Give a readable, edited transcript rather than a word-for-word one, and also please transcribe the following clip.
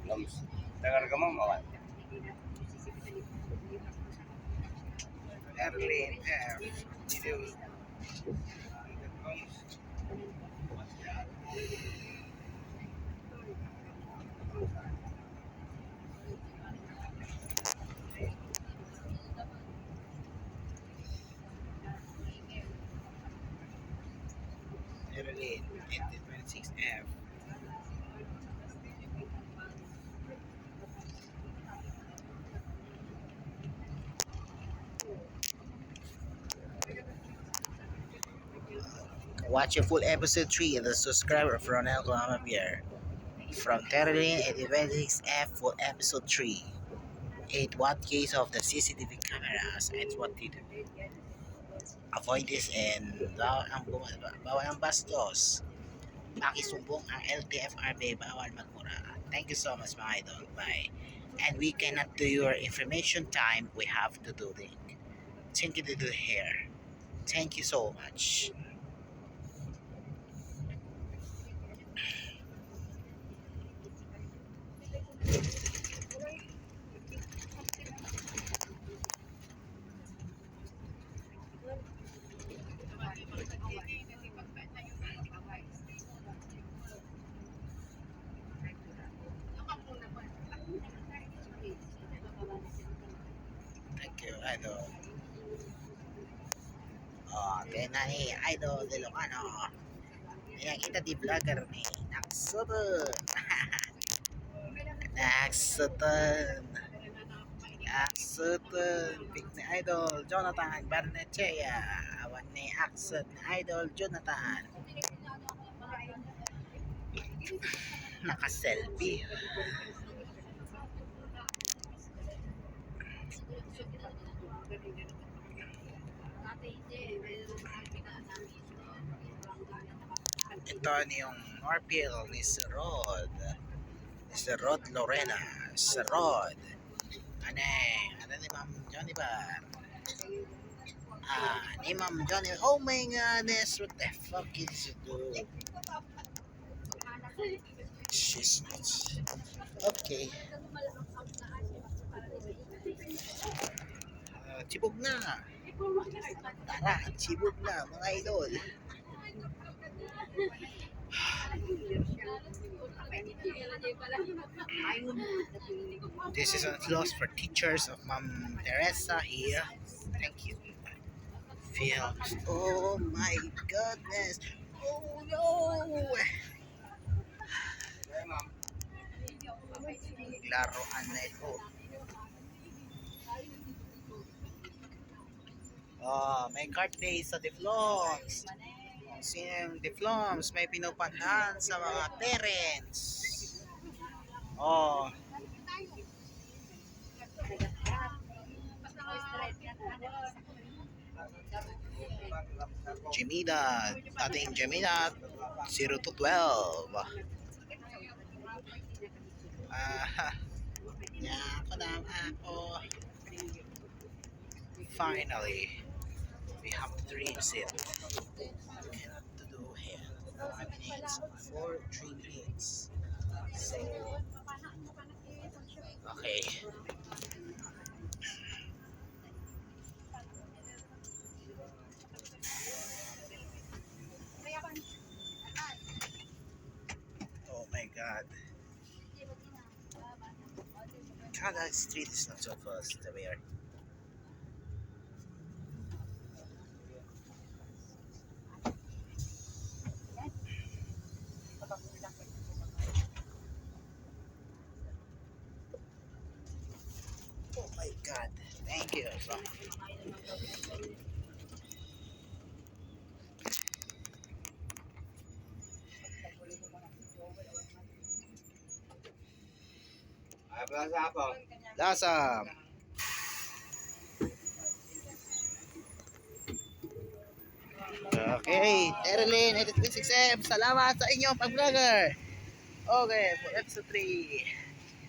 Noms. Tagar ka mo, mawal. Erlin F. Video. Erlin 1826F. Watch your full episode 3 and the subscriber for Ronel Guamapierre. From Terrain 1826F full episode 3. 8 what case of the CCTV cameras and what to do. Avoid this and bawal ang bastos. Pakisumbong ang LTFRB, bawal magmura. Thank you so much mga idol. Bye. And we cannot do your information time. We have to do the thank you to do here. Thank you so much. Thank you, idol. Oh, kaya na ni idol de Locano. Ayan kita di vlogger ni Naksuton. Naksuton. Naksuton. Pick ni idol Jonathan Barnechea. Awan ni Aksut ni idol Jonathan. Naka-selfie. Ito yung Norpil ni Sir Rod. Sir Rod Lorena. Sir Rod. Ano ni Ma'am Johnny Bar? Ni Ma'am Johnny. Oh my goodness, what the fuck is it doing? She's nuts. Okay. Chibog na. Tara, chibog na mga idol. This is a loss for teachers of Ma'am Teresa here. Thank you. Films. Oh my goodness. Oh no. Laruan na ito. May card day sa Defloms. Sino yung Defloms? May pinupandahan sa mga parents. Jemida, ating Jemida 0 to 12. Ako. Finally, we have dreams it. To do here. 5 minutes, 3 minutes. So, okay. Oh my God. Canada Street is not so fast, the way. Oh my God. Thank you. Lasa. Okay, Erlin 86M, salamat sa inyong pag-vlogger. Okay, for episode 3.